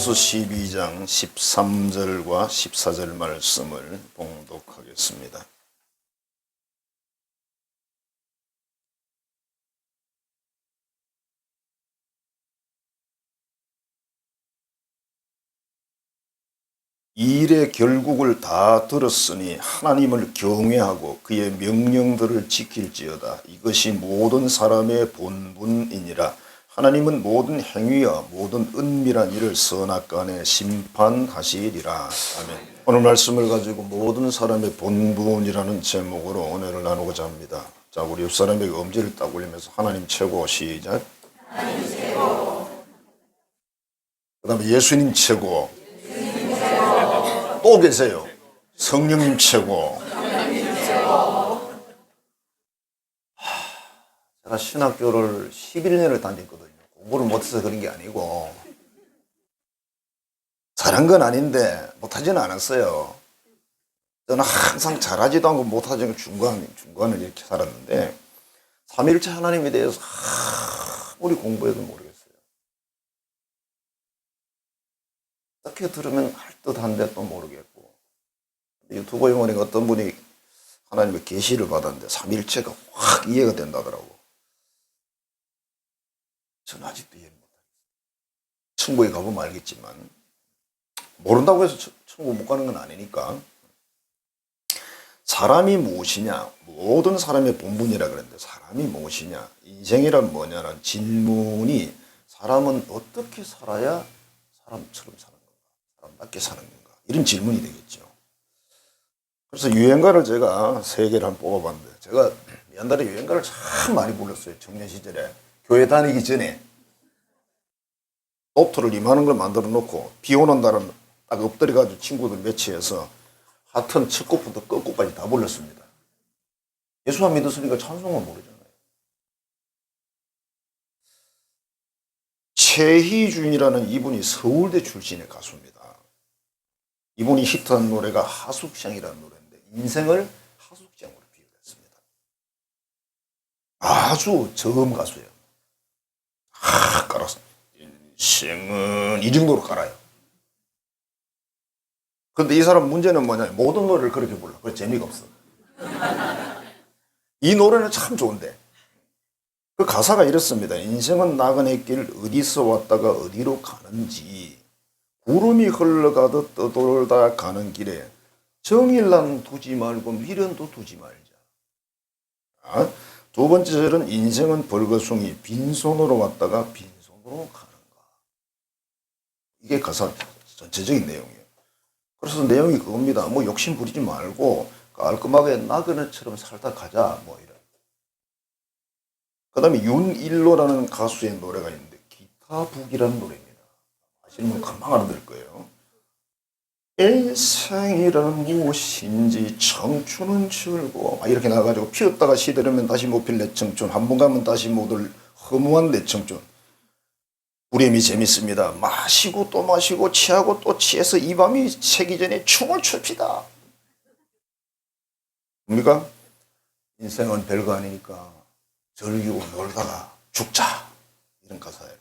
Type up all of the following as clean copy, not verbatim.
고린도후서 12장 13절과 14절 말씀을 봉독하겠습니다. 이 일의 결국을 다 들었으니 하나님을 경외하고 그의 명령들을 지킬지어다. 이것이 모든 사람의 본분이니라. 하나님은 모든 행위와 모든 은밀한 일을 선악간에 심판하시리라. 아멘. 오늘 말씀을 가지고 모든 사람의 본분이라는 제목으로 은혜를 나누고자 합니다. 자, 우리 옆 사람에게 엄지를 딱 올리면서 하나님 최고. 시작. 하나님 최고. 그 다음에 예수님 최고. 또 계세요. 성령님 최고. 제가 신학교를 11년을 다녔거든요. 공부를 못해서 그런 게 아니고, 잘한 건 아닌데 못하지는 않았어요. 저는 항상 잘하지도 않고 못하지 않고 중간을 이렇게 살았는데, 삼위일체 하나님에 대해서 아무리 공부해도 모르겠어요. 어떻게 들으면 할 듯한데 또 모르겠고, 유튜브에 보니까 어떤 분이 하나님의 계시를 받았는데 삼위일체가 확 이해가 된다더라고. 저는 아직도 이해를 못하겠어요. 천국에 가보면 알겠지만, 모른다고 해서 천국 못 가는 건 아니니까. 사람이 무엇이냐, 모든 사람의 본분이라 그랬는데 사람이 무엇이냐, 인생이란 뭐냐는 질문이 사람은 어떻게 살아야 사람처럼 사는 건가, 사람답게 사는 건가, 이런 질문이 되겠죠. 그래서 유행가를 제가 3개를 한번 뽑아봤는데, 제가 옛날에 유행가를 참 많이 불렀어요. 청년 시절에 교회 다니기 전에 노트를 이만한 걸 만들어 놓고 비 오는 날은 딱 엎드려가지고 친구들 매치해서 하여튼 첫 곡부터 끝곡까지 다 불렀습니다. 예수만 믿었으니까 찬송은 모르잖아요. 최희준이라는 이분이 서울대 출신의 가수입니다. 이분이 히트한 노래가 하숙생이라는 노래인데 인생을 하숙생으로 비유했습니다. 아주 저음 가수예요. 깔았어. 인생은 이 정도로 깔아요. 그런데 이 사람 문제는 뭐냐, 모든 노래를 그렇게 불러. 그래서 재미가 없어. 이 노래는 참 좋은데 그 가사가 이렇습니다. 인생은 나그네 길 어디서 왔다가 어디로 가는지, 구름이 흘러가듯 떠돌다 가는 길에 정일난 두지 말고 미련도 두지 말자. 두 번째 절은 인생은 벌거숭이 빈손으로 왔다가 빈손으로 가는가. 이게 가사 전체적인 내용이에요. 그래서 내용이 그겁니다. 뭐 욕심 부리지 말고 깔끔하게 나그네처럼 살다 가자, 뭐 이런. 그 다음에 윤일로라는 가수의 노래가 있는데 기타북이라는 노래입니다. 아시는 분 금방 알아들 거예요. 인생이란 무엇인지 청춘은 줄고, 이렇게 나가지고 피었다가 시들으면 다시 못 필 내 청춘, 한 번 가면 다시 못 올 허무한 내 청춘. 우렘이 재밌습니다. 마시고 또 마시고 취하고 또 취해서 이 밤이 새기 전에 춤을 춥시다. 뭡니까? 인생은 별거 아니니까 즐기고 놀다가 죽자, 이런 가사예요.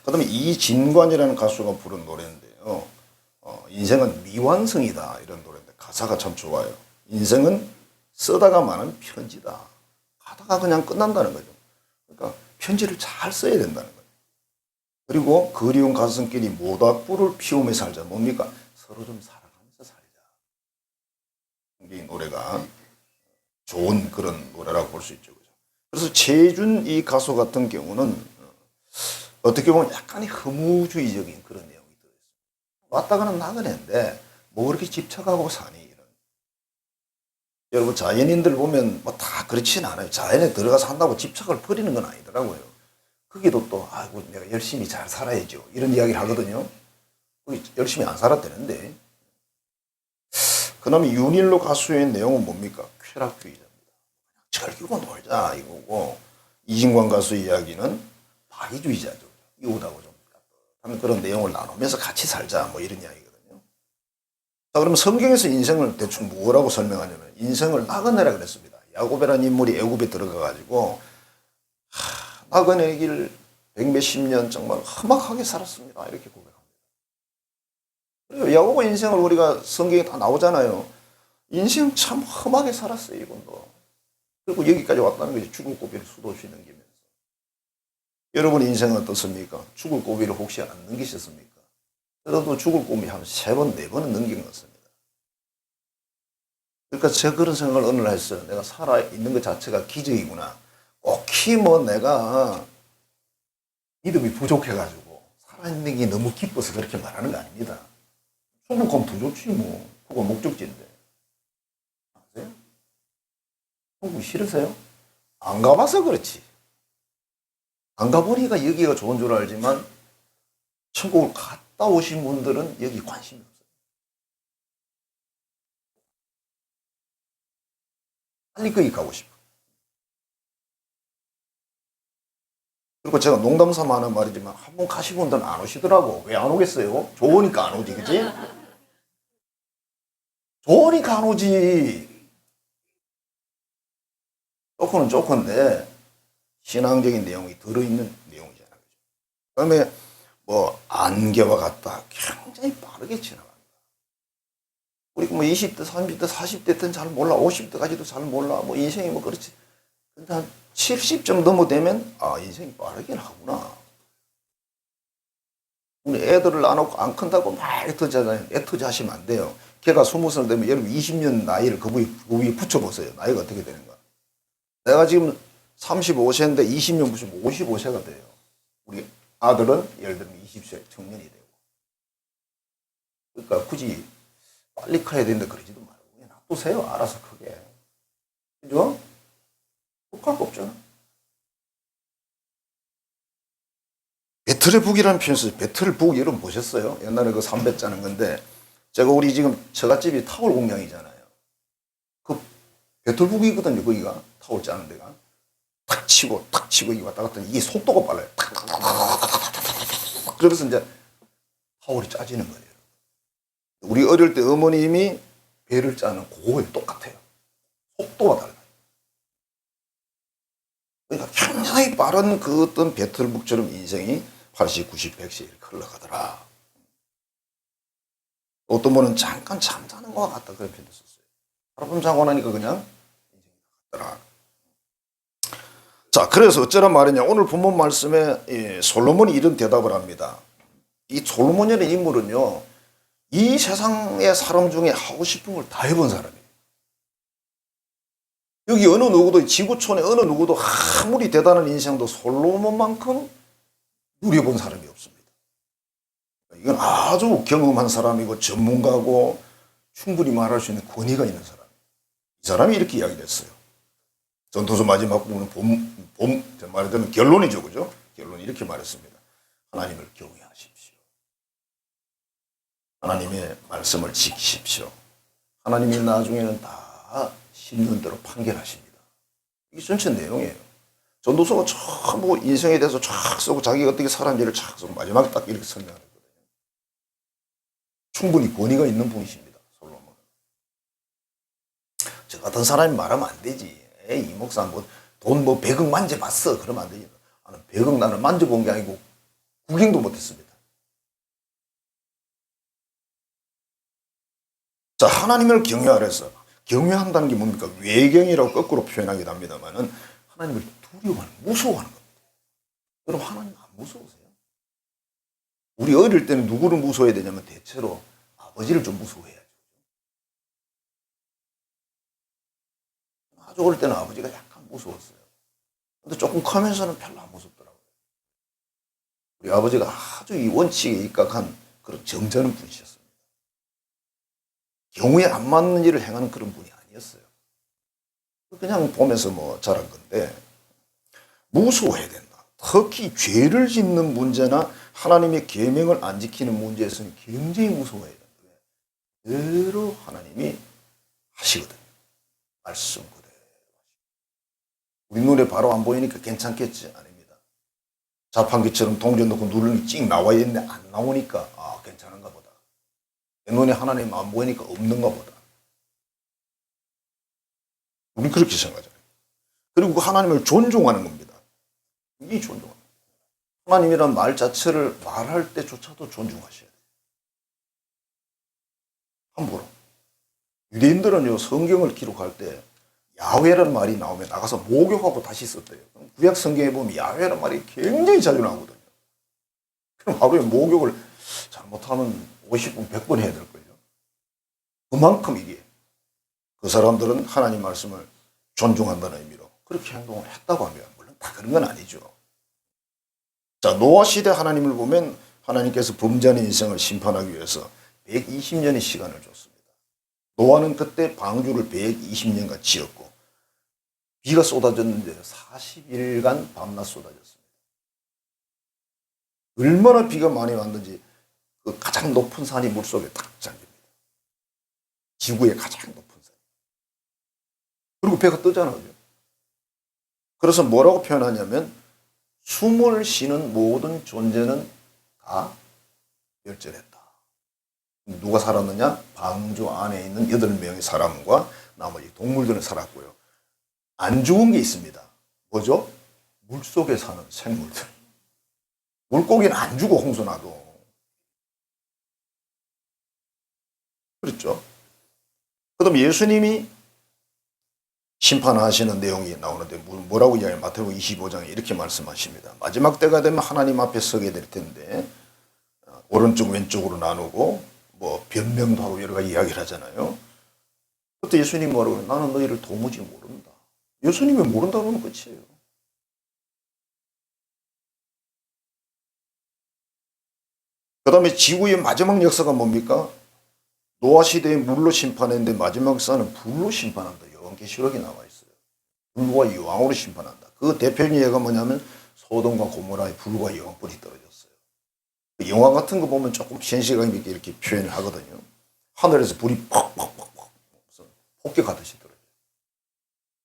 그 다음에 이진관이라는 가수가 부른 노래인데요. 인생은 미완성이다, 이런 노래인데 가사가 참 좋아요. 인생은 쓰다가 마는 편지다. 가다가 그냥 끝난다는 거죠. 그러니까 편지를 잘 써야 된다는 거예요. 그리고 그리운 가슴끼리 모닥불을 피우며 살자. 뭡니까? 서로 좀 살아가면서 살자. 이 노래가 좋은 그런 노래라고 볼 수 있죠. 그래서 최준 이 가수 같은 경우는 어떻게 보면 약간의 허무주의적인 그런 내용이 들어있어요. 왔다 가는 나그네인데 뭐 그렇게 집착하고 사니, 이런. 여러분, 자연인들 보면 뭐 다 그렇진 않아요. 자연에 들어가서 산다고 집착을 버리는 건 아니더라고요. 거기도 또 아이고 내가 열심히 잘 살아야죠, 이런 이야기를 하거든요. 열심히 안 살았다는데. 그 다음에 윤일로 가수의 내용은 뭡니까? 쾌락주의자입니다. 즐기고 놀자, 이거고, 이진관 가수 이야기는 파기주의자죠. 이웃하고 좀 하는 그런 내용을 나누면서 같이 살자, 뭐 이런 이야기거든요. 자, 그럼 성경에서 인생을 대충 뭐라고 설명하냐면 인생을 나그네라 그랬습니다. 야곱이라는 인물이 애굽에 들어가가지고 나그네 길 100몇십 년 정말 험악하게 살았습니다, 이렇게 고백합니다. 야고보 인생을 우리가 성경에 다 나오잖아요. 인생 참 험하게 살았어요, 이분도. 그리고 여기까지 왔다는 것이 죽을 고비를 수도 없이 넘기면서. 여러분 인생은 어떻습니까? 죽을 고비를 혹시 안 넘기셨습니까? 그래도 죽을 고비 한 3번, 4번은 넘긴 것 같습니다. 그러니까 제가 그런 생각을 어느 날 했어요. 내가 살아있는 것 자체가 기적이구나. 꼭히 뭐 내가 믿음이 부족해가지고 살아있는 게 너무 기뻐서 그렇게 말하는 거 아닙니다. 천국 가면 더 좋지 뭐. 그거 목적지인데. 아세요? 천국 싫으세요? 안 가봐서 그렇지. 안 가보니까 여기가 좋은 줄 알지만 천국을 갔다 오신 분들은 여기 관심이 없어요. 빨리 거기 가고 싶어. 그리고 제가 농담삼아 하는 말이지만 한 번 가신 분들은 안 오시더라고. 왜 안 오겠어요? 좋으니까 안 오지, 그치? 좋으니까 안 오지. 조건은 조건데 신앙적인 내용이 들어있는 내용이잖아요. 그다음에 뭐 안개와 같다. 굉장히 빠르게 지나갑니다. 우리 뭐 20대, 30대, 40대 때는 잘 몰라. 50대까지도 잘 몰라. 뭐 인생이 뭐 그렇지. 근데 한 70점 넘어되면 아 인생이 빠르긴 하구나. 우리 애들을 안 큰다고 막 애터지하잖아요. 애터지하시면 안 돼요. 걔가 20살 되면 여러분 20년 나이를 그 위에 붙여보세요. 나이가 어떻게 되는가. 내가 지금 35세인데 20년 붙이면 55세가 돼요. 우리 아들은 예를 들면 20세 청년이 되고. 그러니까 굳이 빨리 커야 되는데 그러지도 말고 그냥 놔두세요. 알아서 크게. 그죠? 국할 거 없잖아. 배틀의북이라는 표현을 써요. 배틀북 여러분 보셨어요? 옛날에 그 삼배 짜는 건데 제가 우리 지금 처갓집이 타월 공장이잖아요. 그 배틀북이거든요. 거기가 타월 짜는 데가 탁 치고 이게 왔다 갔다 이게 속도가 빨라요. 그래서 이제 타월이 짜지는 거예요. 우리 어릴 때 어머님이 배를 짜는 그거에 똑같아요. 속도가 달라요. 그러니까 굉장히 빠른 그 어떤 배틀북처럼 인생이 80, 90, 100세 이렇게 흘러가더라. 어떤 분은 잠깐 잠자는 것 같다 그런 표현도 썼어요. 하룻밤 자고 나니까 그냥 인생이 가더라. 자, 그래서 어쩌란 말이냐. 오늘 본문 말씀에 솔로몬이 이런 대답을 합니다. 이 솔로몬이라는 인물은요. 이 세상의 사람 중에 하고 싶은 걸 다 해본 사람이에요. 여기 어느 누구도 지구촌에 어느 누구도 아무리 대단한 인생도 솔로몬만큼 누려본 사람이 없습니다. 이건 아주 경험한 사람이고 전문가고 충분히 말할 수 있는 권위가 있는 사람. 이 사람이 이렇게 이야기했어요. 전도서 마지막 부분은 말하자면 결론이죠, 그죠? 결론이 이렇게 말했습니다. 하나님을 경외하십시오. 하나님의 말씀을 지키십시오. 하나님이 나중에는 다 심는 대로 판결하십니다. 이게 전체 내용이에요. 전도서가 전부 인생에 대해서 쫙 쓰고 자기가 어떻게 살았는지를 쫙 쓰고 마지막에 딱 이렇게 설명하거든요. 충분히 권위가 있는 분이십니다. 솔로몬은. 저 같은 사람이 말하면 안 되지. 에이, 이 목사 돈 100억 만져봤어. 그러면 안 되지. 나는 100억 나는 만져본 게 아니고 구경도 못했습니다. 자, 하나님을 경외하래서 경외한다는 게 뭡니까? 외경이라고 거꾸로 표현하기도 합니다만은 하나님을 두려워하는, 무서워하는 겁니다. 여러분 하나님 안 무서우세요? 우리 어릴 때는 누구를 무서워해야 되냐면 대체로 아버지를 좀 무서워해야죠. 아주 어릴 때는 아버지가 약간 무서웠어요. 근데 조금 커면서는 별로 안 무섭더라고요. 우리 아버지가 아주 이 원칙에 입각한 그런 점잖은 분이셨습니다. 경우에 안 맞는 일을 행하는 그런 분이 아니었어요. 그냥 보면서 뭐 자란 건데 무서워해야 된다. 특히 죄를 짓는 문제나 하나님의 계명을 안 지키는 문제에서는 굉장히 무서워해야 된다. 그대로 하나님이 하시거든요. 말씀 그대로. 우리 눈에 바로 안 보이니까 괜찮겠지? 아닙니다. 자판기처럼 동전 넣고 누르니 찍 나와 있는데 안 나오니까 아 괜찮은가 보다. 내 눈에 하나님 안 보이니까 없는가 보다. 우리 그렇게 생각하잖아요. 그리고 그 하나님을 존중하는 겁니다. 이게 존중합니다. 하나님이란 말 자체를 말할 때조차도 존중하셔야 돼요. 함부로. 유대인들은요, 성경을 기록할 때 야훼라는 말이 나오면 나가서 목욕하고 다시 썼대요. 구약 성경에 보면 야훼라는 말이 굉장히 자주 나오거든요. 그럼 하루에 목욕을 잘못하면 50분, 100번 해야 될 거예요. 그만큼 이게 그 사람들은 하나님 말씀을 존중한다는 의미로 그렇게 행동을 했다고 하면, 물론 다 그런 건 아니죠. 자, 노아 시대 하나님을 보면 하나님께서 범죄하는 인생을 심판하기 위해서 120년의 시간을 줬습니다. 노아는 그때 방주를 120년간 지었고 비가 쏟아졌는데 40일간 밤낮 쏟아졌습니다. 얼마나 비가 많이 왔는지 그 가장 높은 산이 물속에 딱 잠깁니다. 지구의 가장 높은 산. 그리고 배가 뜨잖아요. 그래서 뭐라고 표현하냐면 숨을 쉬는 모든 존재는 다 멸절했다. 누가 살았느냐? 방주 안에 있는 8명의 사람과 나머지 동물들은 살았고요. 안 죽은 게 있습니다. 뭐죠? 물속에 사는 생물들. 물고기는 안 죽어, 홍수나도. 그렇죠? 그다음 예수님이 심판하시는 내용이 나오는데 뭐라고 이야기해요? 마태복음 25장에 이렇게 말씀하십니다. 마지막 때가 되면 하나님 앞에 서게 될 텐데 오른쪽 왼쪽으로 나누고 뭐 변명도 하고 여러 가지 이야기를 하잖아요. 그때 예수님이 뭐라고 그래요? 나는 너희를 도무지 모른다. 예수님이 모른다 그러면 끝이에요. 그 다음에 지구의 마지막 역사가 뭡니까? 노아 시대에 물로 심판했는데 마지막 역사는 불로 심판한다. 요한계시록에 나와 있어요. 불과 유황으로 심판한다. 그 대표적인 예가 뭐냐면 소돔과 고모라의 불과 유황불이 떨어졌어요. 영화 같은 거 보면 조금 현실감 있게 이렇게 표현을 하거든요. 하늘에서 불이 팍팍팍팍 폭격하듯이 떨어져요.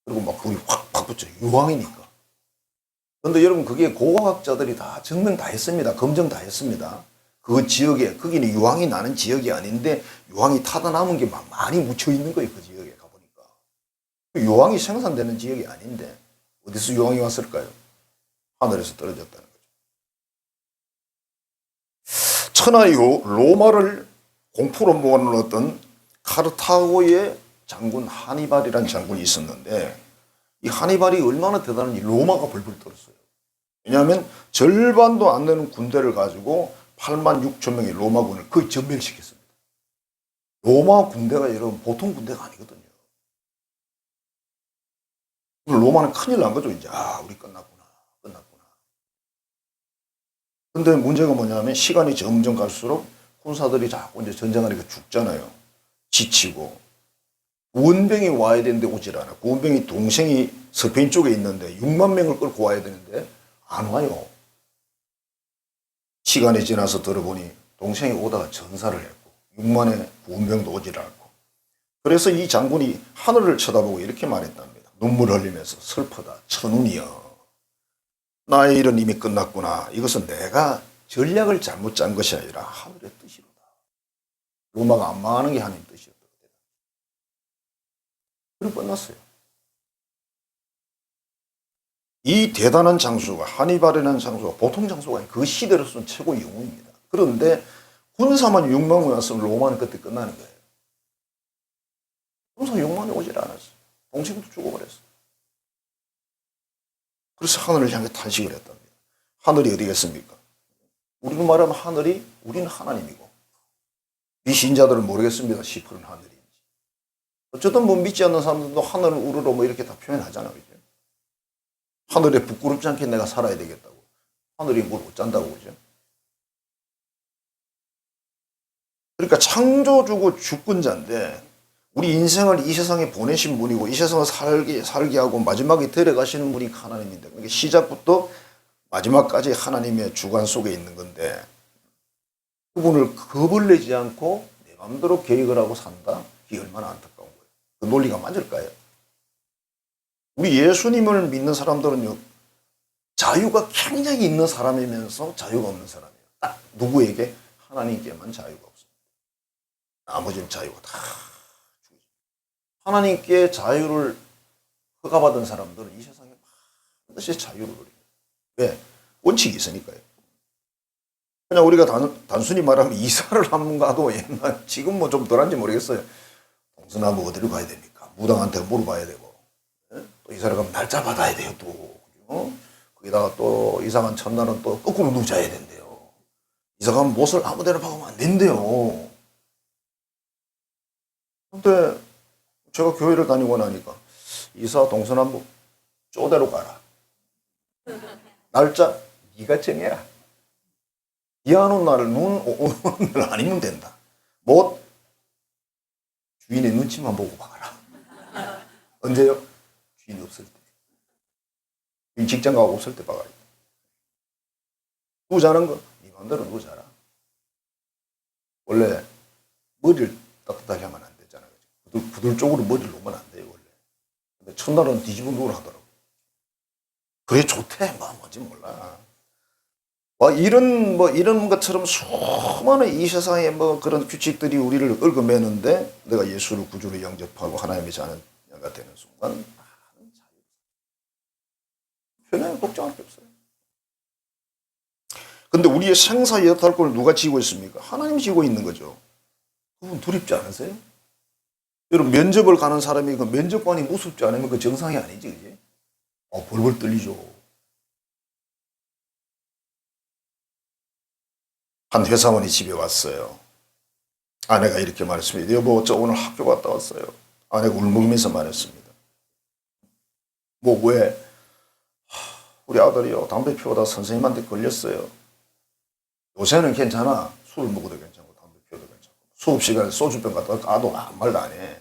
그리고 막 불이 확팍 붙여요. 유황이니까. 그런데 여러분 그게 고고학자들이 다 증명 다 했습니다. 검증 다 했습니다. 그 지역에, 거기는 유황이 나는 지역이 아닌데 유황이 타다 남은 게 막 많이 묻혀 있는 거예요. 그 지역에 가보니까. 유황이 생산되는 지역이 아닌데 어디서 유황이 왔을까요? 하늘에서 떨어졌다는 거죠. 천하 이후 로마를 공포로 모아놓았던 카르타고의 장군 하니발이라는 장군이 있었는데 이 하니발이 얼마나 대단한지 로마가 벌벌 떨었어요. 왜냐하면 절반도 안 되는 군대를 가지고 8만 6천 명의 로마군을 거의 전멸시켰습니다. 로마 군대가 여러분 보통 군대가 아니거든요. 로마는 큰일 난 거죠. 이제 우리 끝났구나. 근데 문제가 뭐냐면 시간이 점점 갈수록 군사들이 자꾸 이제 전쟁하니까 죽잖아요. 지치고 구원병이 와야 되는데 오질 않아. 구원병이 동생이 스페인 쪽에 있는데 6만 명을 끌고 와야 되는데 안 와요. 시간이 지나서 들어보니 동생이 오다가 전사를 했고 6만의 구원병도 오질 않고. 그래서 이 장군이 하늘을 쳐다보고 이렇게 말했답니다. 눈물 흘리면서 슬프다. 천운이여. 나의 일은 이미 끝났구나. 이것은 내가 전략을 잘못 짠 것이 아니라 하늘의 뜻이로다. 로마가 안 망하는 게 하나님의 뜻이었다. 그리고 끝났어요. 이 대단한 장수가 하니발이라는 장수가 보통 장수가 아니고 그 시대로서는 최고의 영웅입니다. 그런데 군사만 6만 명 왔으면 로마는 그때 끝나는 거예요. 군사 6만이 오질 않았어요. 동생도 죽어버렸어요. 그래서 하늘을 향해 탄식을 했답니다. 하늘이 어디겠습니까? 우리로 말하면 하늘이 우리는 하나님이고 비신자들은 모르겠습니다. 10%는 하늘인지. 어쨌든 뭐 믿지 않는 사람들도 하늘을 우르르 뭐 이렇게 다 표현하잖아요. 그죠? 하늘에 부끄럽지 않게 내가 살아야 되겠다고. 하늘이 뭘 어쩐다고 그죠? 그러니까 창조주고 주권자인데 우리 인생을 이 세상에 보내신 분이고 이 세상을 살게 하고 마지막에 데려가시는 분이 하나님인데 그러니까 시작부터 마지막까지 하나님의 주관 속에 있는 건데 그분을 겁을 내지 않고 내 마음대로 계획을 하고 산다? 이게 얼마나 안타까운 거예요. 그 논리가 맞을까요? 우리 예수님을 믿는 사람들은요, 자유가 굉장히 있는 사람이면서 자유가 없는 사람이에요. 딱 누구에게? 하나님께만 자유가 없습니다. 나머지는 자유가 다 하나님께 자유를 허가받은 사람들은 이 세상에 반드시 자유를 누립니다. 왜? 원칙이 있으니까요. 그냥 우리가 단순히 말하면 이사를 한번 가도 옛날, 지금 뭐 좀 덜한지 모르겠어요. 동서남북 어디로 가야 됩니까? 무당한테 물어봐야 되고, 예? 또 이사를 가면 날짜 받아야 돼요, 또. 그죠? 거기다가 또 이사 간 첫날은 또 거꾸로 누워자야 된대요. 이사 가면 못을 아무 데나 박으면 안 된대요. 근데 제가 교회를 다니고 나니까 이사 동서남북 쪼대로 가라. 날짜 네가 정해라. 이 안 오는 날을 오는 날 아니면 된다. 못 주인의 눈치만 보고 박아라. 언제요? 주인 없을 때. 주인 직장 가고 없을 때 박아야 돼. 누자는 거, 네 마음대로 누자라. 원래 머리를 따뜻하게 하면 안 되잖아요. 부들 쪽으로 머리를 놓으면 안 돼요, 원래. 근데 첫날은 뒤집어 누우라 하더라고. 그게 좋대, 뭔지 몰라. 이런 것처럼 수많은 이 세상에 그런 규칙들이 우리를 얽어매는데 내가 예수를 구주로 영접하고 하나님의 자녀가 되는 순간 전혀 걱정할 게 없어요. 근데 우리의 생사 여탈권을 누가 지고 있습니까? 하나님이 지고 있는 거죠. 그분 두렵지 않으세요? 여러분, 면접을 가는 사람이 그 면접관이 무섭지 않으면 그 정상이 아니지, 그지? 벌벌 떨리죠. 한 회사원이 집에 왔어요. 아내가 이렇게 말했습니다. 여보, 저 오늘 학교 갔다 왔어요. 아내가 울먹이면서 말했습니다. 뭐 왜? 우리 아들이요, 담배 피우다 선생님한테 걸렸어요. 요새는 괜찮아. 술 먹어도 괜찮고 담배 피워도 괜찮고. 수업 시간에 소주병 갖다가 까도 아무 말도 안 해.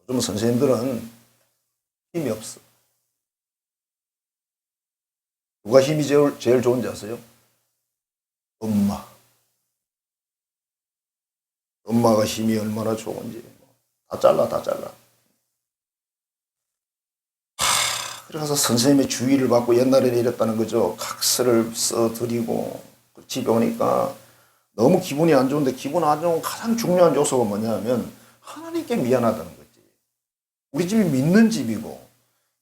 요즘 선생님들은 힘이 없어. 누가 힘이 제일 좋은지 아세요? 엄마. 엄마가 힘이 얼마나 좋은지. 다 잘라. 그래서 선생님의 주의를 받고 옛날에는 이랬다는 거죠. 각서를 써드리고 집에 오니까 너무 기분이 안 좋은데 기분 안 좋은 가장 중요한 요소가 뭐냐면 하나님께 미안하다는 거지. 우리 집이 믿는 집이고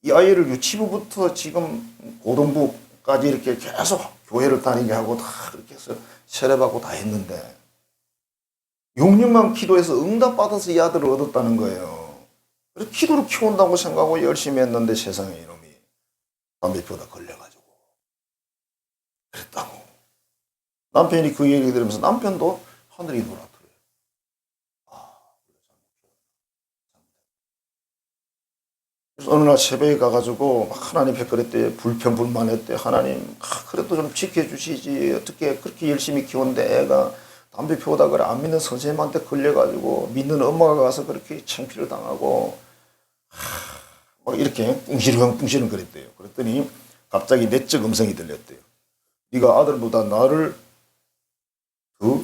이 아이를 유치부부터 지금 고등부까지 이렇게 계속 교회를 다니게 하고 다 그렇게 해서 세례받고 다 했는데 6년간 기도해서 응답받아서 이 아들을 얻었다는 거예요. 그래서 기도를 키운다고 생각하고 열심히 했는데 세상에 이놈이 담배 피우다 걸려가지고 그랬다고. 남편이 그 얘기 들으면서 남편도 하늘이 노랗더래요. 그래서 어느 날 새벽에 가가지고 막 하나님 앞에 그랬대. 불평불만했대. 하나님, 그래도 좀 지켜주시지. 어떻게 그렇게 열심히 키웠는데 애가 담배 피우다 그래 안 믿는 선생님한테 걸려가지고 믿는 엄마가 가서 그렇게 창피를 당하고 막 이렇게 뿡시렁 그랬대요. 그랬더니 갑자기 내적 음성이 들렸대요. 네가 아들보다 나를 더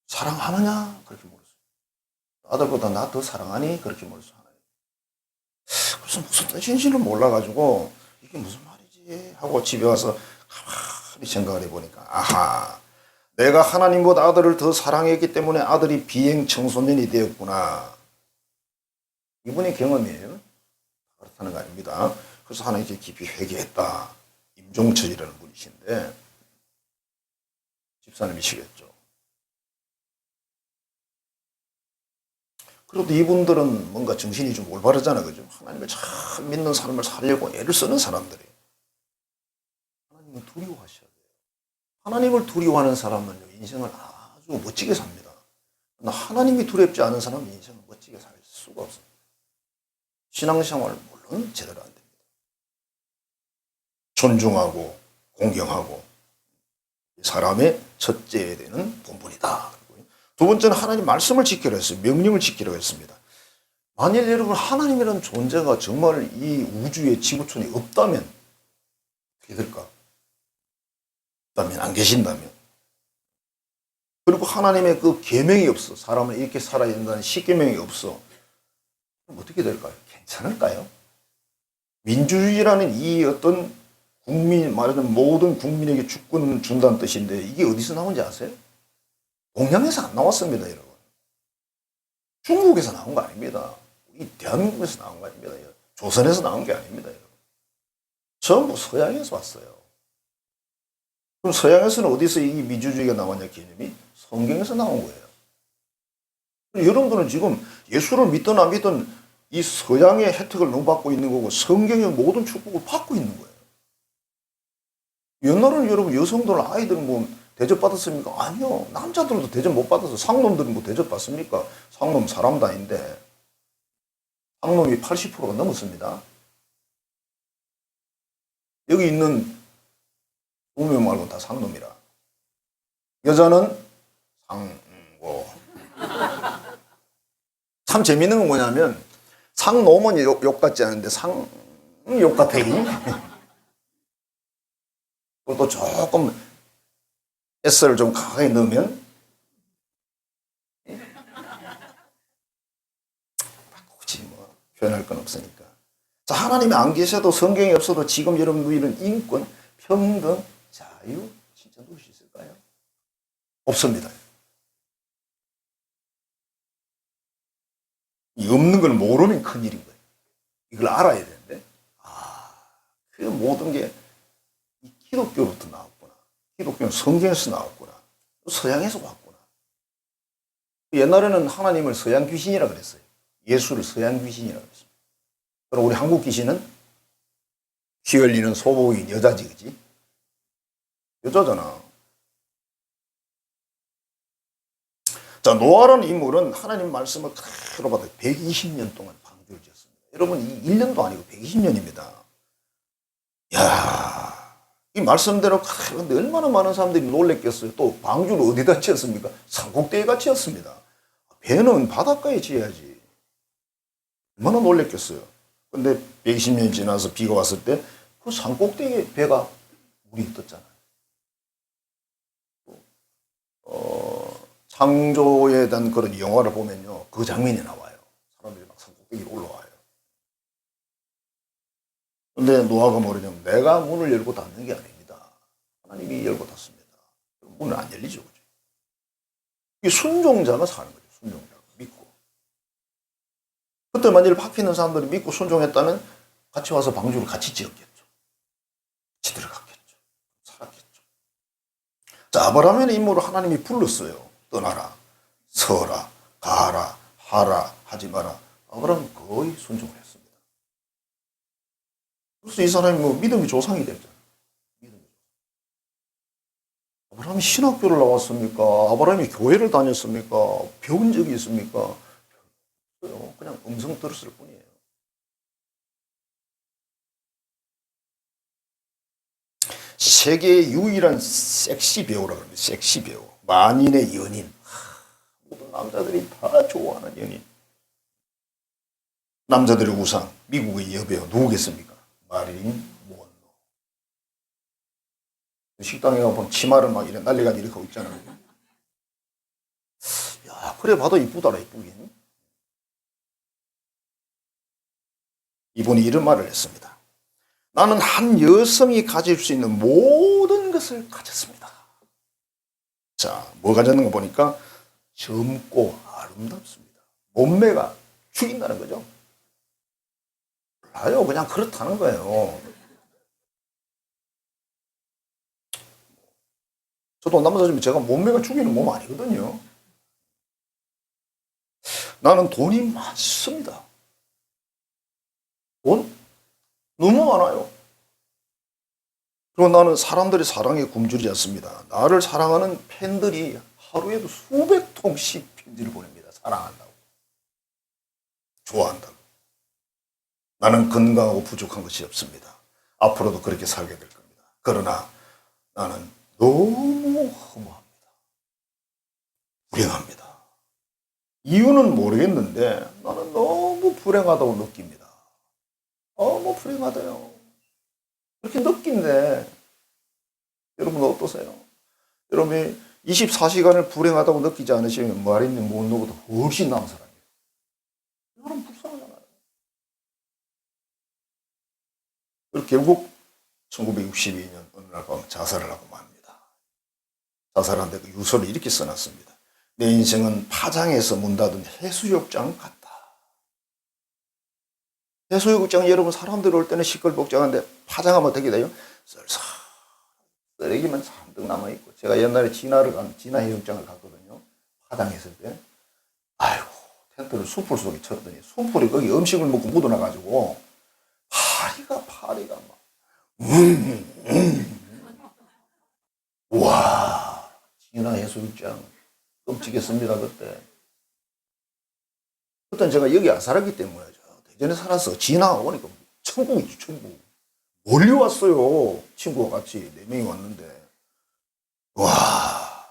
사랑하느냐? 그렇게 물었어요. 아들보다 나 더 사랑하니? 그렇게 물었어요. 그래서 무슨 뜻인지를 몰라가지고 이게 무슨 말이지? 하고 집에 와서 가만히 생각을 해보니까 아하, 내가 하나님보다 아들을 더 사랑했기 때문에 아들이 비행 청소년이 되었구나. 이분의 경험이에요. 그렇다는 거 아닙니다. 그래서 하나님께 깊이 회개했다. 임종철이라는 분이신데 집사님이시겠죠. 그래도 이분들은 뭔가 정신이 좀 올바르잖아, 그죠? 하나님을 참 믿는 삶을 살려고 애를 쓰는 사람들이에요. 하나님을 두려워하셔야 돼요. 하나님을 두려워하는 사람은 인생을 아주 멋지게 삽니다. 하나님이 두렵지 않은 사람은 인생을 멋지게 살 수가 없어요. 신앙생활 물론 제대로 안 됩니다. 존중하고 공경하고 사람의 첫째에 되는 본분이다. 두 번째는 하나님 말씀을 지키라고 했어요. 명령을 지키라고 했습니다. 만일 여러분 하나님이라는 존재가 정말 이 우주의 지구촌에 없다면 어떻게 될까? 없다면, 안 계신다면. 그리고 하나님의 그 계명이 없어. 사람은 이렇게 살아야 된다는 십계명이 없어. 그럼 어떻게 될까요? 괜찮을까요? 민주주의라는 이 어떤 국민, 말하자면 모든 국민에게 주권을 준다는 뜻인데 이게 어디서 나온지 아세요? 동양에서 안 나왔습니다, 여러분. 중국에서 나온 거 아닙니다. 이 대한민국에서 나온 거 아닙니다. 조선에서 나온 게 아닙니다, 여러분. 전부 서양에서 왔어요. 그럼 서양에서는 어디서 이 민주주의가 나왔냐 개념이? 성경에서 나온 거예요. 여러분들은 지금 예수를 믿든 안 믿든 이 서양의 혜택을 너무 받고 있는 거고 성경의 모든 축복을 받고 있는 거예요. 옛날에는 여러분 여성들 아이들은 뭐 대접받았습니까? 아니요. 남자들도 대접 못 받아서 상놈들은 뭐 대접받습니까? 상놈 사람도 아닌데 상놈이 80%가 넘었습니다. 여기 있는 2명 말고 다 상놈이라. 여자는 상고. 참 재밌는 건 뭐냐면 상놈은 욕 같지 않은데 상욕 같아. 또 조금 S를 좀 강하게 넣으면 굳이 뭐 표현할 건 없으니까. 자, 하나님이 안 계셔도 성경이 없어도 지금 여러분 누리는 인권, 평등, 자유 진짜 누릴 수 있을까요? 없습니다. 이 없는 걸 모르면 큰일인 거예요. 이걸 알아야 되는데 그 모든 게 이 기독교로부터 나왔구나. 기독교는 성경에서 나왔구나. 서양에서 왔구나. 옛날에는 하나님을 서양 귀신이라 그랬어요. 예수를 서양 귀신이라 그랬습니다. 그럼 우리 한국 귀신은 피 흘리는 소복인 여자지, 그지? 여자잖아. 자, 노아라는 인물은 하나님 말씀을 그대로 받아 120년 동안 방주를 지었습니다. 여러분, 이 1년도 아니고 120년입니다. 야, 이 말씀대로 근데 얼마나 많은 사람들이 놀랬겠어요. 또 방주를 어디다 지었습니까? 산꼭대기가 지었습니다. 배는 바닷가에 지어야지. 얼마나 놀랬겠어요. 근데 120년이 지나서 비가 왔을 때 그 산꼭대기에 배가 물이 떴잖아요. 창조에 대한 그런 영화를 보면요. 그 장면이 나와요. 사람들이 막 산꼭대기로 올라와요. 근데 노아가 뭐냐면 내가 문을 열고 닫는 게 아닙니다. 하나님이 열고 닫습니다. 문은 안 열리죠. 그죠? 이 순종자가 사는 거죠. 순종자가. 믿고. 그때 만일 밖에 있는 사람들이 믿고 순종했다면 같이 와서 방주를 같이 지었겠죠. 같이 들어갔겠죠. 살았겠죠. 자, 아브라함의 인물을 하나님이 불렀어요. 떠나라, 서라, 가라, 하라, 하지 마라. 아브라함은 거의 순종을 했습니다. 그래서 이 사람이 뭐 믿음의 조상이 됐잖아요. 아브라함이 신학교를 나왔습니까? 아브라함이 교회를 다녔습니까? 배운 적이 있습니까? 그냥 음성 들었을 뿐이에요. 세계의 유일한 섹시 배우라고 합니다. 섹시 배우. 만인의 연인. 모든 남자들이 다 좋아하는 연인. 남자들의 우상. 미국의 여배우 누구겠습니까? 마릴린 몬로. 식당에 가보면 치마를 막 이래 난리가 이렇게 하고 있잖아요. 야, 그래 봐도 이쁘더라, 이쁘긴. 이분이 이런 말을 했습니다. 나는 한 여성이 가질 수 있는 모든 것을 가졌습니다. 자, 뭐 가졌는가 보니까 젊고 아름답습니다. 몸매가 죽인다는 거죠. 몰라요. 그냥 그렇다는 거예요. 저도 남자지만 제가 몸매가 죽이는 몸 아니거든요. 나는 돈이 많습니다. 돈? 너무 많아요. 그리고 나는 사람들의 사랑에 굶주리지 않습니다. 나를 사랑하는 팬들이 하루에도 수백 통씩 편지를 보냅니다. 사랑한다고. 좋아한다고. 나는 건강하고 부족한 것이 없습니다. 앞으로도 그렇게 살게 될 겁니다. 그러나 나는 너무 허무합니다. 불행합니다. 이유는 모르겠는데 나는 너무 불행하다고 느낍니다. 너무 불행하다요. 그렇게 느낀데 여러분 어떠세요? 여러분이 24시간을 불행하다고 느끼지 않으시면 마린린 몬로보다 훨씬 나은 사람이에요. 여러분 불쌍하잖아요. 그리고 결국 1962년 어느 날 밤 자살을 하고 맙니다. 자살하는데 그 유서를 이렇게 써놨습니다. 내 인생은 파장에서 문 닫은 해수욕장 같다. 해수욕장 여러분 사람들 올 때는 시끌벅적한데 파장하면 어떻게 돼요? 썰썰. 쓰레기만 잔뜩 남아있고. 제가 옛날에 진화 해수욕장을 갔거든요. 화장했을 때. 아이고, 텐트를 숯불 속에 쳤더니 숯불이 거기 음식을 먹고 묻어나가지고 파리가 막. 와, 진화 해수욕장 끔찍했습니다, 그때. 그때는 제가 여기 안 살았기 때문에 대전에 살아서 진화 오니까 천국이지, 천국. 멀리 왔어요. 친구와 같이 4명이 왔는데. 와,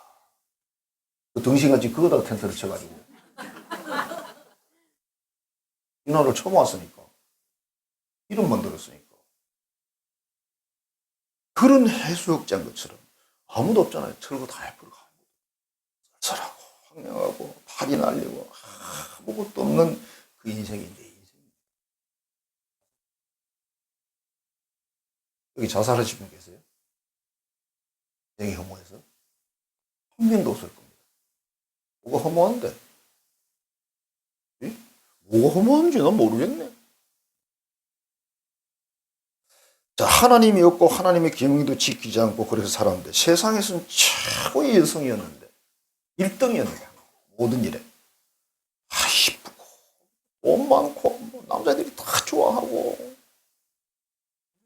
그 등신같이 그거다가 텐트를 쳐가지고. 진화를 처음 왔으니까. 이름만 들었으니까. 그런 해수욕장 것처럼 아무도 없잖아요. 철거 다 해버리고. 쌀쌀하고, 황량하고, 팔이 날리고, 아무것도 없는 그 인생이 내 인생입니다. 여기 자살하신 분 계세요? 인생이 허무해서? 한 명도 없을 겁니다. 뭐가 허무한데? 응? 뭐가 허무한지 난 모르겠네. 자, 하나님이 없고 하나님의 계명도 지키지 않고 그래서 살았는데 세상에서는 최고의 여성이었는데 1등이었는데 모든 일에 이쁘고 돈 많고 뭐 남자들이 다 좋아하고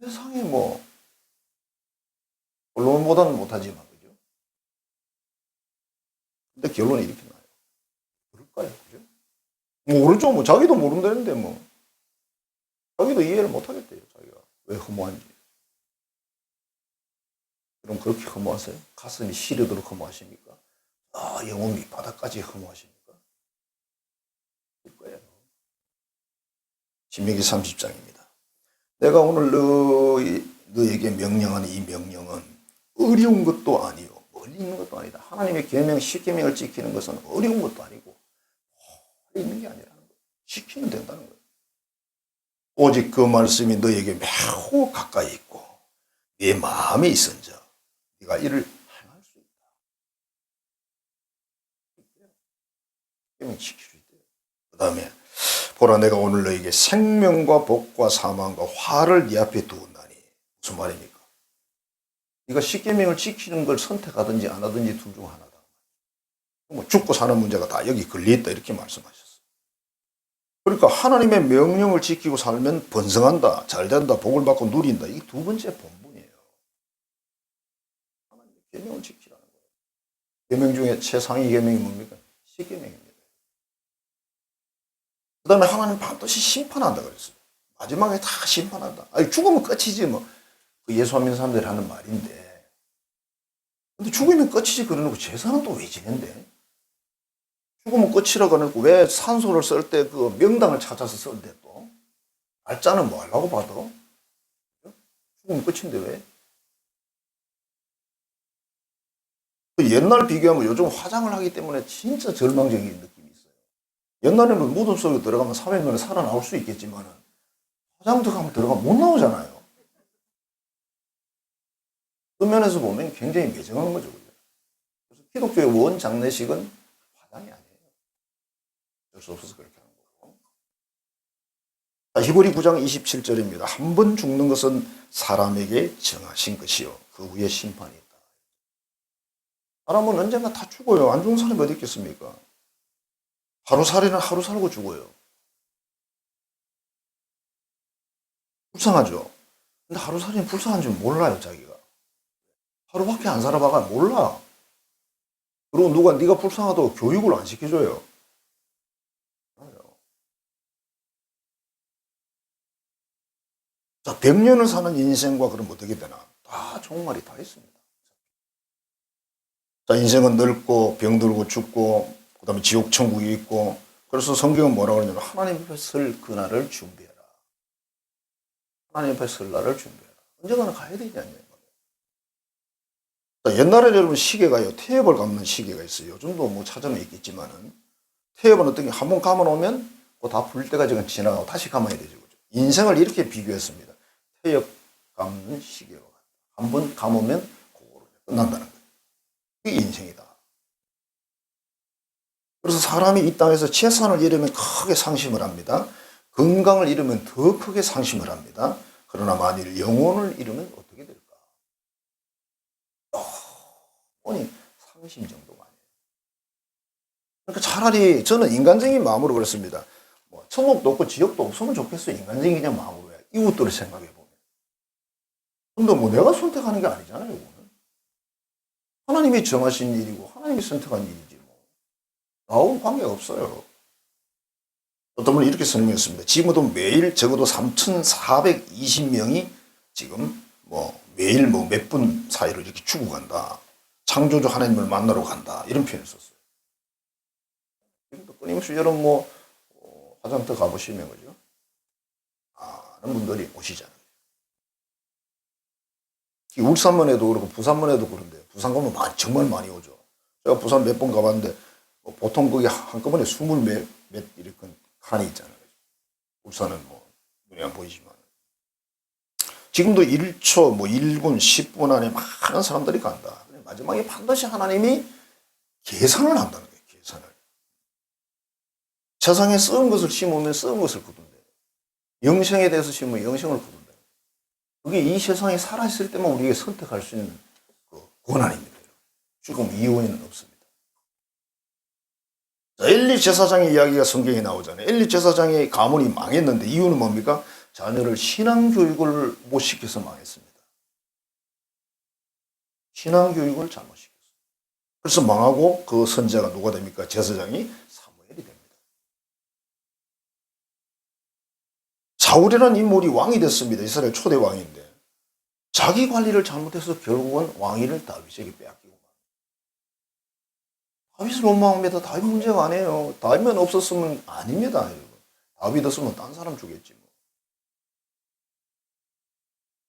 세상에 뭐 결론보다는 못하지만 그죠? 근데 결론이 이렇게 나요. 그럴까요? 그죠? 모르죠. 뭐 자기도 모른다는데 뭐 자기도 이해를 못하겠대요. 자기가 왜 허무한지. 그럼 그렇게 허무하세요? 가슴이 시려도록 허무하십니까? 영혼 밑바닥까지 허무하십니까? 그럴 거예요. 신명기 30장입니다. 내가 오늘 너에게 명령하는 이 명령은 어려운 것도 아니요 멀리 있는 것도 아니다. 하나님의 계명, 십계명을 지키는 것은 어려운 것도 아니고 멀리 있는 게 아니라는 거예요. 지키면 된다는 거예요. 오직 그 말씀이 너에게 매우 가까이 있고 네 마음에 있은즉 네가 이를 행할 수 있다. 계명 지킬 수 있대요. 그 다음에 보라 내가 오늘 너에게 생명과 복과 사망과 화를 네 앞에 두었나니. 무슨 말입니까? 네가 십계명을 지키는 걸 선택하든지 안 하든지 둘 중 하나다. 뭐 죽고 사는 문제가 다 여기 걸려있다 이렇게 말씀하셨어요. 그러니까 하나님의 명령을 지키고 살면 번성한다, 잘된다, 복을 받고 누린다. 이게 두 번째 본분이에요. 하나님의 계명을 지키라는 거예요. 계명 중에 최상위 계명이 뭡니까? 십계명입니다. 그 다음에 하나님 반드시 심판한다 그랬어요. 마지막에 다 심판한다. 아니 죽으면 끝이지 뭐. 그 예수 안 믿는 사람들이 하는 말인데. 근데 죽으면 끝이지 그러놓고 제사는 또 왜 지낸대? 죽으면 끝이라고 해놓고 왜 산소를 쓸 때 그 명당을 찾아서 쓸때 또? 날짜는 뭐 하려고 봐도? 죽으면 끝인데 왜? 옛날 비교하면 요즘 화장을 하기 때문에 진짜 절망적인 느낌이 있어요. 옛날에는 무덤 속에 들어가면 3일 만에 살아나올 수 있겠지만 화장 들어가면 못 나오잖아요. 그 면에서 보면 굉장히 매정한 거죠. 그래서 기독교의 원 장례식은 화장이 아니에요. 어쩔 수 없어서 그렇게 하는 거고. 히브리 9장 27절입니다. 한 번 죽는 것은 사람에게 정하신 것이요 그 후에 심판이 있다. 사람은 언젠가 다 죽어요. 안 죽는 사람이 어디 있겠습니까? 하루살이는 하루 살고 죽어요. 불쌍하죠? 근데 하루살이는 불쌍한 줄 몰라요, 자기가. 하루밖에 안 살아봐가 몰라. 그리고 누가 네가 불쌍하다고 교육을 안 시켜줘요. 자, 100년을 사는 인생과 그럼 어떻게 되나? 다 종말이 다 있습니다. 자, 인생은 넓고 병들고 죽고 그 다음에 지옥 천국이 있고 그래서 성경은 뭐라고 그러냐면 하나님 앞에 설 그날을 준비해라. 하나님 앞에 설 날을 준비해라. 언젠가는 가야 되지 않냐. 자, 옛날에 여러분 시계가요. 태엽을 감는 시계가 있어요. 요즘도 뭐 찾으면 있겠지만은 태엽은 어떤 게 한번 감아놓으면 다 풀 때가 지금 지나가고 다시 감아야 되죠. 인생을 이렇게 비교했습니다. 태엽 감는 시계와 한 번 감으면 그거로 끝난다는 거예요. 그게 인생이다. 그래서 사람이 이 땅에서 재산을 잃으면 크게 상심을 합니다. 건강을 잃으면 더 크게 상심을 합니다. 그러나 만일 영혼을 잃으면 어떻게 될까? 돈이 상심 정도가 아니에요. 그러니까 차라리 저는 인간적인 마음으로 그렇습니다. 뭐 천국도 없고 지옥도 없으면 좋겠어요. 인간적인 그냥 마음으로 해. 이웃들을 생각해 보면. 근데 뭐 내가 선택하는 게 아니잖아요. 이거는. 하나님이 정하신 일이고 하나님이 선택한 일이지 뭐. 나하고는 관계가 없어요. 어떤 분은 이렇게 설명했습니다. 지금도 매일 적어도 3,420명이 지금 뭐 매일 뭐 몇 분 사이로 이렇게 죽어간다. 창조주 하나님을 만나러 간다. 이런 표현을 썼어요. 지금도 끊임없이 여러분 뭐 화장터 가보시면 그죠? 많은 분들이 오시잖아요. 울산만 해도 그렇고 부산만 해도 그런데 부산 가면 정말 많이 오죠. 제가 부산 몇 번 가봤는데 보통 거기 한꺼번에 20몇 이렇게 칸이 있잖아요. 울산은 뭐 눈에 안 보이지만 지금도 1초 뭐 1분 10분 안에 많은 사람들이 간다. 마지막에 반드시 하나님이 계산을 한다는 거예요. 계산을. 세상에 썩은 것을 심으면 썩은 것을 거둔다. 영생에 대해서 심으면 영생을 거둔다. 그게 이 세상에 살아있을 때만 우리에게 선택할 수 있는 그 권한입니다. 죽음 이후에는 없습니다. 자, 엘리 제사장의 이야기가 성경에 나오잖아요. 엘리 제사장의 가문이 망했는데 이유는 뭡니까? 자녀를 신앙교육을 못 시켜서 망했습니다. 신앙교육을 잘못 시켰어요. 그래서 망하고 그 선지자가 누가 됩니까? 제사장이 사무엘이 됩니다. 사울이라는 인물이 왕이 됐습니다. 이스라엘 초대 왕인데 자기 관리를 잘못해서 결국은 왕위를 다윗에게 빼앗기고 다윗을 원망합니다. 다윗 문제가 아니에요. 다윗만 없었으면 아닙니다. 여러분. 다윗 없으면 딴 사람 주겠지. 뭐.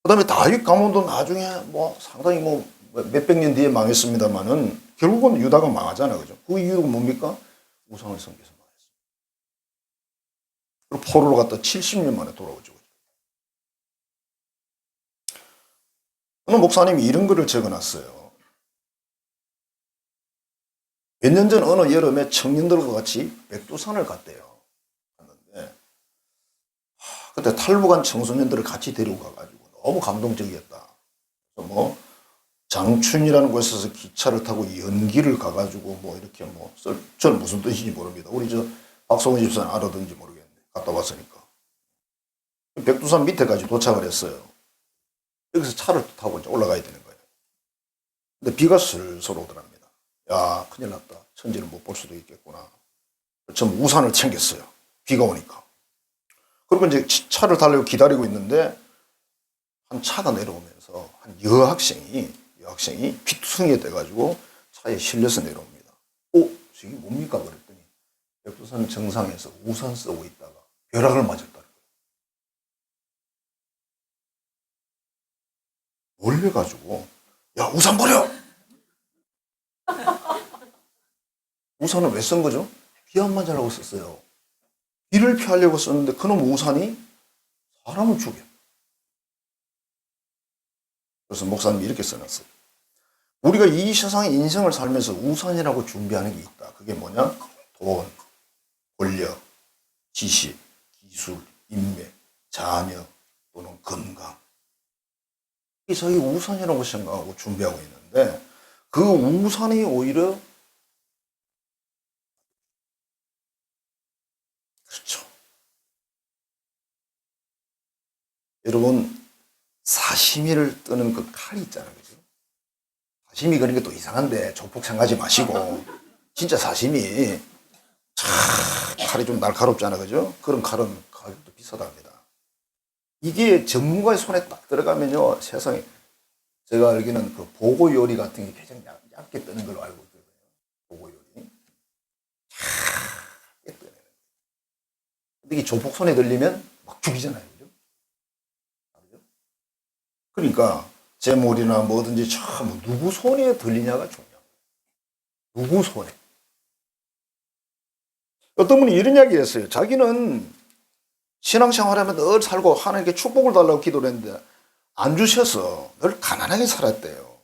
그 다음에 다윗 가문도 나중에 뭐 상당히 뭐 몇백 년 뒤에 망했습니다만은 결국은 유다가 망하잖아요. 그죠? 그 이유가 뭡니까? 우상을 섬겨서 망했습니다. 그리고 포로로 갔다 70년 만에 돌아오죠. 어느 목사님이 이런 글을 적어놨어요. 몇 년 전 어느 여름에 청년들과 같이 백두산을 갔대요. 갔는데 그때 탈북한 청소년들을 같이 데리고 가가지고 너무 감동적이었다. 뭐 장춘이라는 곳에서 기차를 타고 연기를 가가지고 뭐 이렇게 뭐 저는 무슨 뜻인지 모릅니다. 우리 저 박성훈 집사는 알아듣는지 모르겠는데 갔다 왔으니까 백두산 밑에까지 도착을 했어요. 여기서 차를 타고 이제 올라가야 되는 거예요. 근데 비가 슬슬 오더랍니다. 야, 큰일 났다. 천지를 못 볼 수도 있겠구나. 전 우산을 챙겼어요. 비가 오니까. 그리고 이제 차를 타려고 기다리고 있는데 한 차가 내려오면서 한 여학생이 피투성이가 돼가지고 차에 실려서 내려옵니다. 저게 뭡니까? 그랬더니 백두산 정상에서 우산 쓰고 있다가 벼락을 맞았다는 거예요. 놀래가지고 야, 우산 버려! 우산을 왜 쓴 거죠? 비 안 맞으려고 썼어요. 비를 피하려고 썼는데 그놈 우산이 사람을 죽여. 그래서 목사님이 이렇게 써놨어요. 우리가 이 세상의 인생을 살면서 우산이라고 준비하는 게 있다. 그게 뭐냐? 돈, 권력, 지식, 기술, 인맥, 자녀 또는 건강. 이게 저희 우산이라고 생각하고 준비하고 있는데 그 우산이 오히려 그렇죠. 여러분 사시미를 뜨는 그 칼이 있잖아요. 그죠? 사시미 그런 게 또 이상한데 조폭 생각하지 마시고 진짜 사시미 칼이 좀 날카롭잖아. 그죠? 그런 칼은 가격도 비싸답니다. 이게 전문가의 손에 딱 들어가면요. 세상에 제가 알기는 그 보고 요리 같은 게 가장 얇게 뜨는 걸로 알고 있거든요. 보고 요리. 얇게 뜨는. 근데 이게 조폭 손에 들리면 막 죽이잖아요. 그죠? 그러니까 재물이나 뭐든지 참 누구 손에 들리냐가 중요해요. 누구 손에. 어떤 분이 이런 이야기 했어요. 자기는 신앙생활하면 늘 살고 하나님께 축복을 달라고 기도를 했는데 안 주셔서 늘 가난하게 살았대요.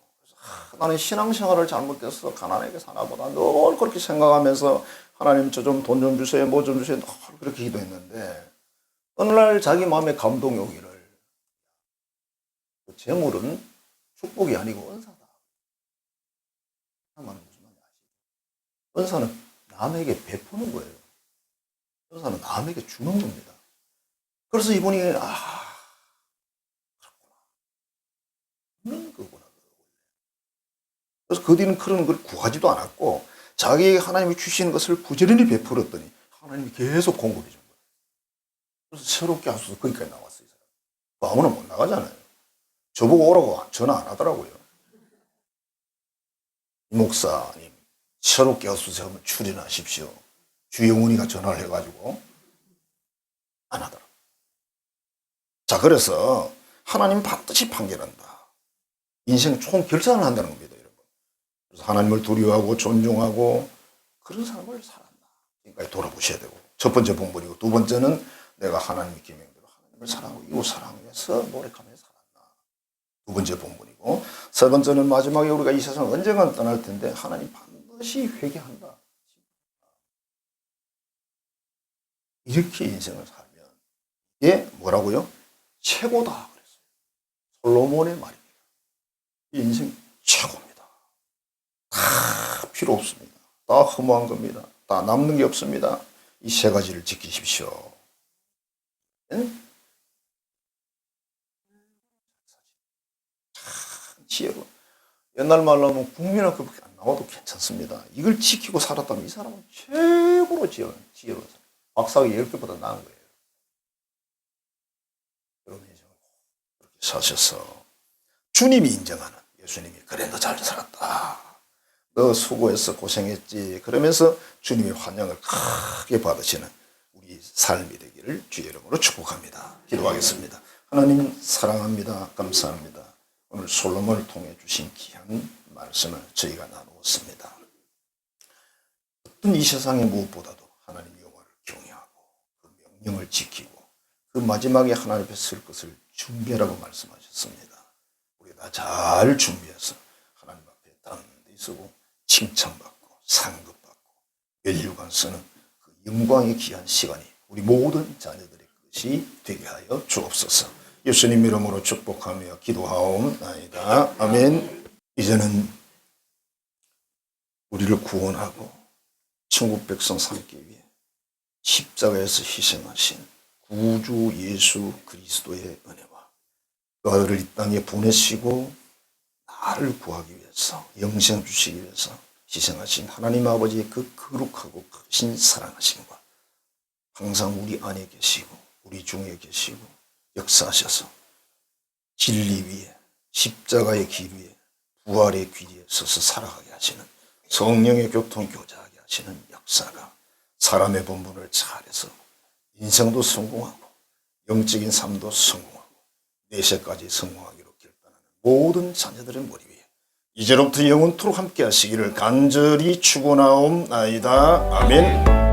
나는 신앙생활을 잘못해서 가난하게 사나보다 늘 그렇게 생각하면서 하나님 저 좀 돈 좀 주세요, 뭐 좀 주세요, 늘 그렇게 기도했는데 어느 날 자기 마음에 감동이 오기를 재물은 축복이 아니고 은사다. 말은 무슨 말인지 아시죠? 은사는 남에게 베푸는 거예요. 은사는 남에게 주는 겁니다. 그래서 이분이 그런 거구나. 그래서 그 뒤는 그런 걸 구하지도 않았고 자기에게 하나님이 주시는 것을 부지런히 베풀었더니 하나님이 계속 공급해 준 거예요. 그래서 새롭게 하소서 거기까지 나왔어요. 아무나 못 나가잖아요. 저보고 오라고 전화 안 하더라고요. 이 목사님 새롭게 하소서 한번 출연하십시오. 주영훈이가 전화를 해가지고 안 하더라고요. 자, 그래서 하나님 반드시 판결한다. 인생 총 결산을 한다는 겁니다, 여러분. 그래서 하나님을 두려워하고 존중하고 그런 삶을 살았나. 지금까지 돌아보셔야 되고. 첫 번째 본분이고, 두 번째는 내가 하나님의 계명대로 하나님을 사랑하고 이웃 사랑해서 노력하며 살았나. 두 번째 본분이고, 세 번째는 마지막에 우리가 이 세상을 언젠가 떠날 텐데 하나님 반드시 회개한다. 이렇게 인생을 살면 이게 뭐라고요? 최고다 그랬어요. 솔로몬의 말입니다. 이 인생 최고입니다. 다 필요 없습니다. 다 허무한 겁니다. 다 남는 게 없습니다. 이 세 가지를 지키십시오. 참 지혜로. 옛날 말로 하면 국민학교밖에 안 나와도 괜찮습니다. 이걸 지키고 살았다면 이 사람은 최고로 지혜로운 사람. 박사학위 10개보다 나은 거예요. 여러분 인생을 그렇게 사셔서 주님이 인정하는 예수님이 그래 너 잘 살았다. 너 수고했어 고생했지. 그러면서 주님의 환영을 크게 받으시는 우리 삶이 되기를 주의 이름으로 축복합니다. 기도하겠습니다. 하나님 사랑합니다. 감사합니다. 오늘 솔로몬을 통해 주신 귀한 말씀을 저희가 나누었습니다. 어떤 이 세상의 무엇보다도 하나님 여호와를 경외하고 그 명령을 지키고 그 마지막에 하나님 앞에 설 것을 준비하라고 말씀하셨습니다. 우리가 잘 준비해서 하나님 앞에 담대히 서고 칭찬받고 상급받고 멸류관 쓰는 그 영광의 귀한 시간이 우리 모든 자녀들의 것이 되게 하여 주옵소서. 예수님 이름으로 축복하며 기도하옵나이다. 아멘. 이제는 우리를 구원하고 천국 백성 삼기 위해 십자가에서 희생하신 구주 예수 그리스도의 은혜와 그를 이 땅에 보내시고 나를 구하기 위해서 영생 주시기 위해서 희생하신 하나님 아버지의 그 거룩하고 크신 사랑하심과 항상 우리 안에 계시고 우리 중에 계시고 역사하셔서 진리 위에 십자가의 길 위에 부활의 길 위에 서서 살아가게 하시는 성령의 교통 교제하게 하시는 역사가 사람의 본분을 잘해서 인생도 성공하고 영적인 삶도 성공하고 내세까지 성공하기로 결단하는 모든 자녀들의 머리 위에 이제로부터 영원토록 함께 하시기를 간절히 축원하옵나이다. 아멘.